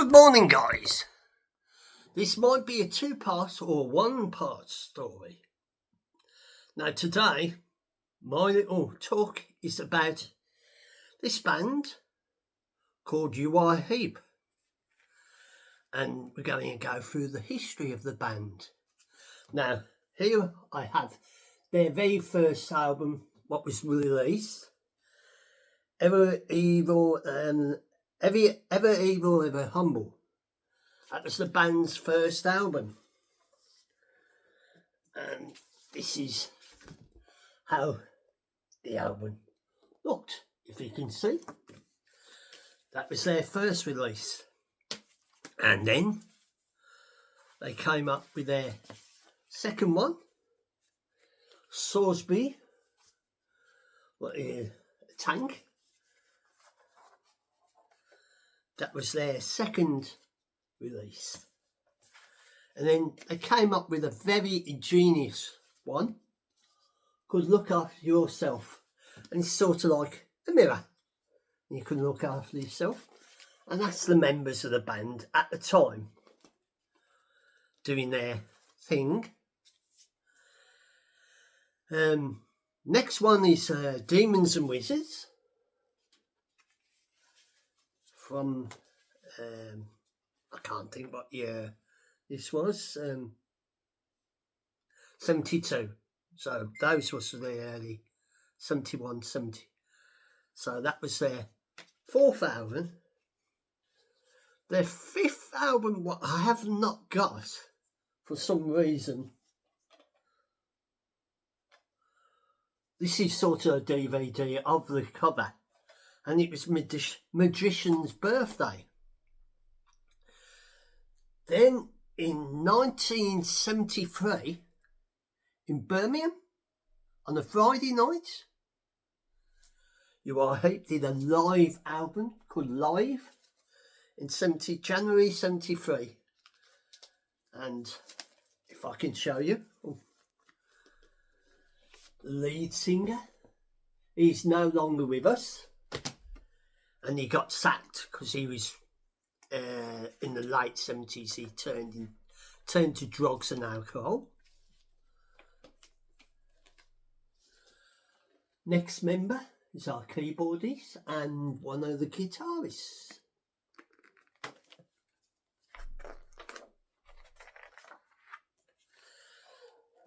Good morning, guys. This might be a two-part or one-part story. Now, today, my little talk is about this band called URIAH HEEP. And we're going to go through the history of the band. Now, here I have their very first album, what was released, Ever Evil, Ever Humble. That was the band's first album. And this is how the album looked, if you can see. That was their first release. And then they came up with their second one, Salisbury, a tank. That was their second release. And then they came up with a very ingenious one called Look After Yourself. And it's sort of like a mirror. You can look after yourself. And that's the members of the band at the time doing their thing. Next one is Demons and Wizards from I can't think what year this was. 72. So those was the early 71, 70. So that was their fourth album. Their fifth album, what I have not got for some reason. This is sort of a DVD of the cover, and it was Magician's Birthday. Then in 1973, in Birmingham, on a Friday night, URIAH HEEP did a live album called Live in January 73. And if I can show you, the lead singer, he's no longer with us, and he got sacked because he was in the late 70s. He turned to drugs and alcohol. Next member is our keyboardist and one of the guitarists.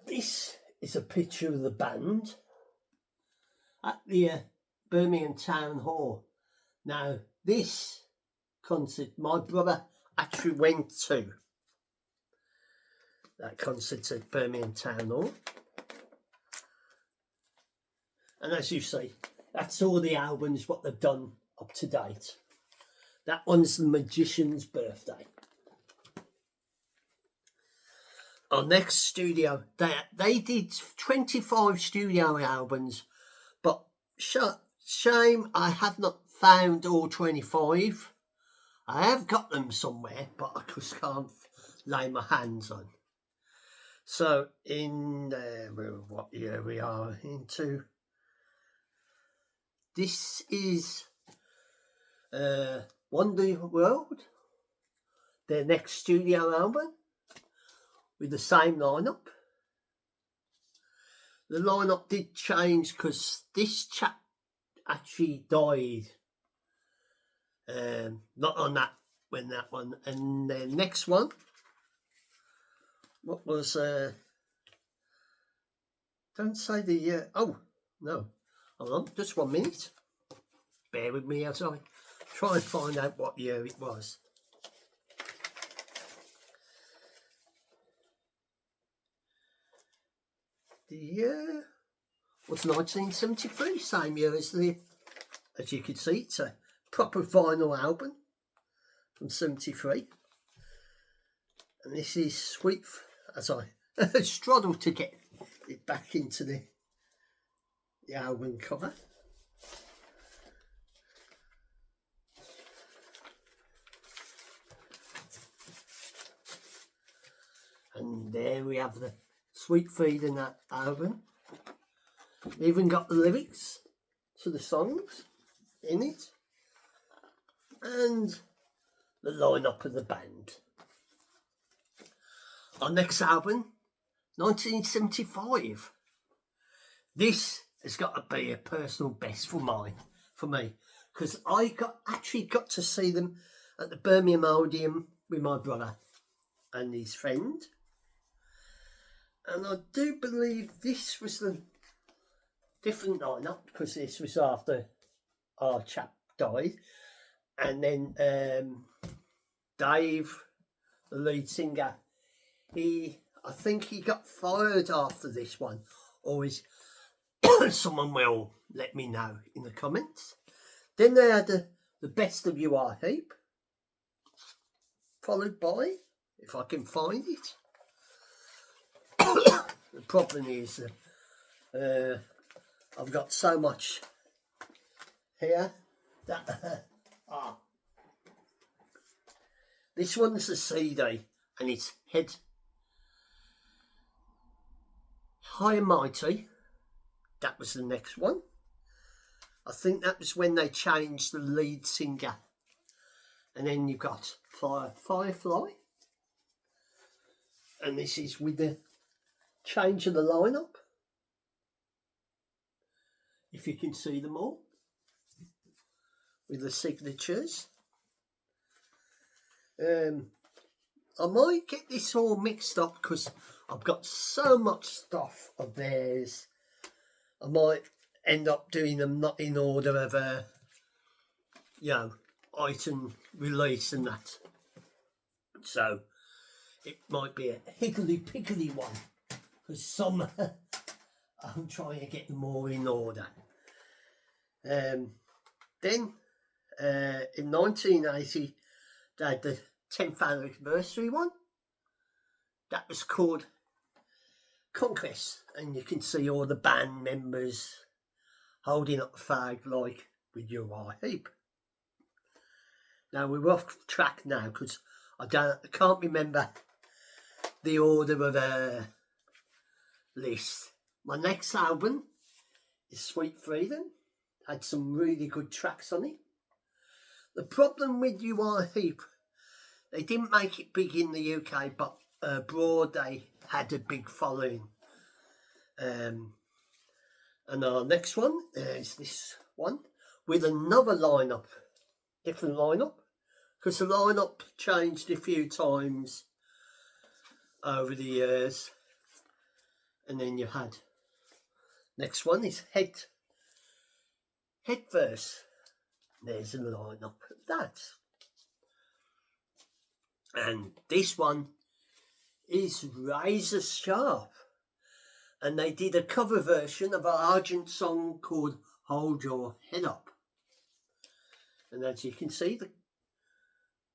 This is a picture of the band at the Birmingham Town Hall. Now, this concert, my brother actually went to that concert at Birmingham Town Hall. And as you see, that's all the albums, what they've done up to date. That one's The Magician's Birthday. Our next studio, they did 25 studio albums, but shame I have not found all 25. I have got them somewhere, but I just can't lay my hands on. So in what year we are into? This is Wonder World, their next studio album, with the same lineup. The lineup did change because this chap actually died. Not on that one. And the next one, what was don't say the year. Oh no, hold on, just 1 minute. Bear with me as I try and find out what year it was. The year was 1973, same year as you can see, it's a proper vinyl album from 73. And this is Sweet, as I struggle to get it back into the album cover. And there we have the Sweet Feed in that album. Even got the lyrics to the songs in it. And the lineup of the band. Our next album, 1975. This has got to be a personal best for me, because I actually got to see them at the Birmingham Odeon with my brother and his friend, and I do believe this was the different lineup, because this was after our chap died, and then Dave, the lead singer, I think he got fired after this one, or is someone will let me know in the comments. Then they had the best of URIAH HEEP, followed by, if I can find it. The problem is I've got so much here that this one's a CD, and it's High and Mighty. That was the next one. I think that was when they changed the lead singer. And then you've got Firefly. And this is with the change of the lineup. If you can see them all. With the signatures. I might get this all mixed up because I've got so much stuff of theirs. I might end up doing them not in order of item release and that. So it might be a higgledy-piggledy one, because some I'm trying to get them all in order. Then in 1980 they had the 10th anniversary one. That was called Conquest, and you can see all the band members holding up the flag like with URIAH HEEP. Now we're off track now because I can't remember the order of a list. My next album is Sweet Freedom. Had some really good tracks on it. The problem with URIAH HEEP, they didn't make it big in the UK, but abroad they had a big following. And our next one is this one with another lineup, different lineup, because the lineup changed a few times over the years. And then you had, next one is Head Verse. There's a lineup of that. And this one is Razor Sharp. And they did a cover version of an Argent song called Hold Your Head Up. And as you can see,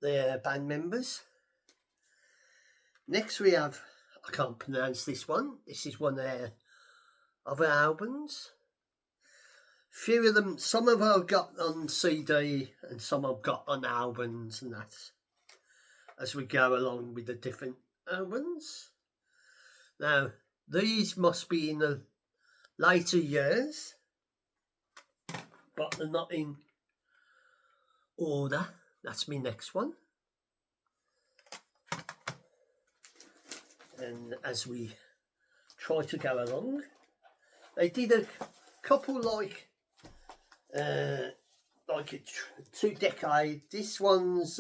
the band members. Next we have, I can't pronounce this one. This is one of their other albums. Few of them, some of them I've got on CD and some I've got on albums and that, as we go along with the different albums. Now, these must be in the later years, but they're not in order. That's my next one. And as we try to go along, they did a couple like a 2-decade. This one's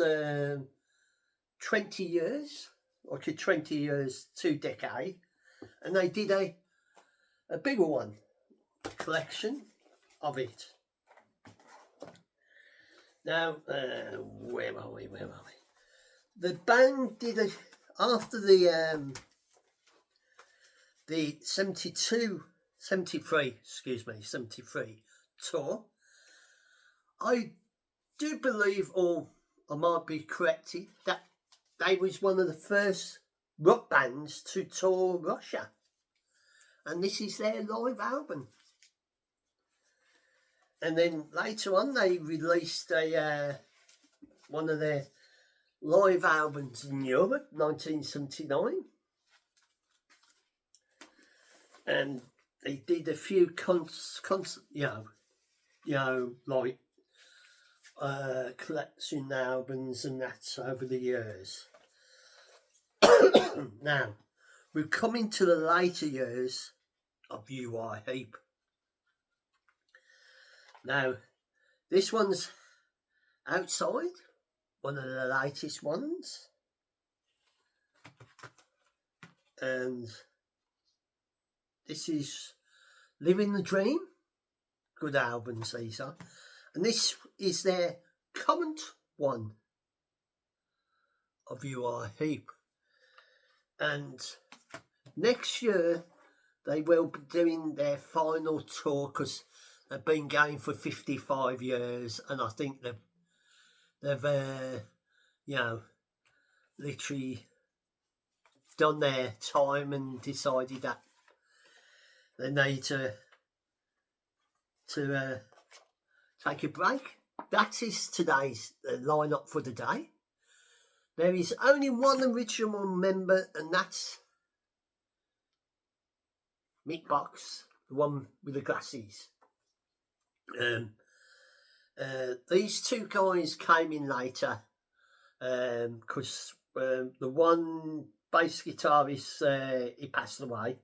20 years, like a 20 years, 2-decade. And they did a bigger one, collection of it. Now, where are we? The band did after the 73 tour. I do believe, or I might be corrected, that they was one of the first rock bands to tour Russia, and this is their live album. And then later on they released one of their live albums in Europe, 1979, and they did a few like collecting albums and that over the years. Now, we're coming to the later years of URIAH HEEP. Now, this one's outside, one of the latest ones. And this is Living the Dream. Good albums these are. And this is their current one of URIAH HEEP. And next year they will be doing their final tour, because they've been going for 55 years, and I think they've you know, literally done their time and decided that they need to take a break. That is today's lineup for the day. There is only one original member, and that's Mick Box, the one with the glasses. These two guys came in later, because the one bass guitarist, he passed away,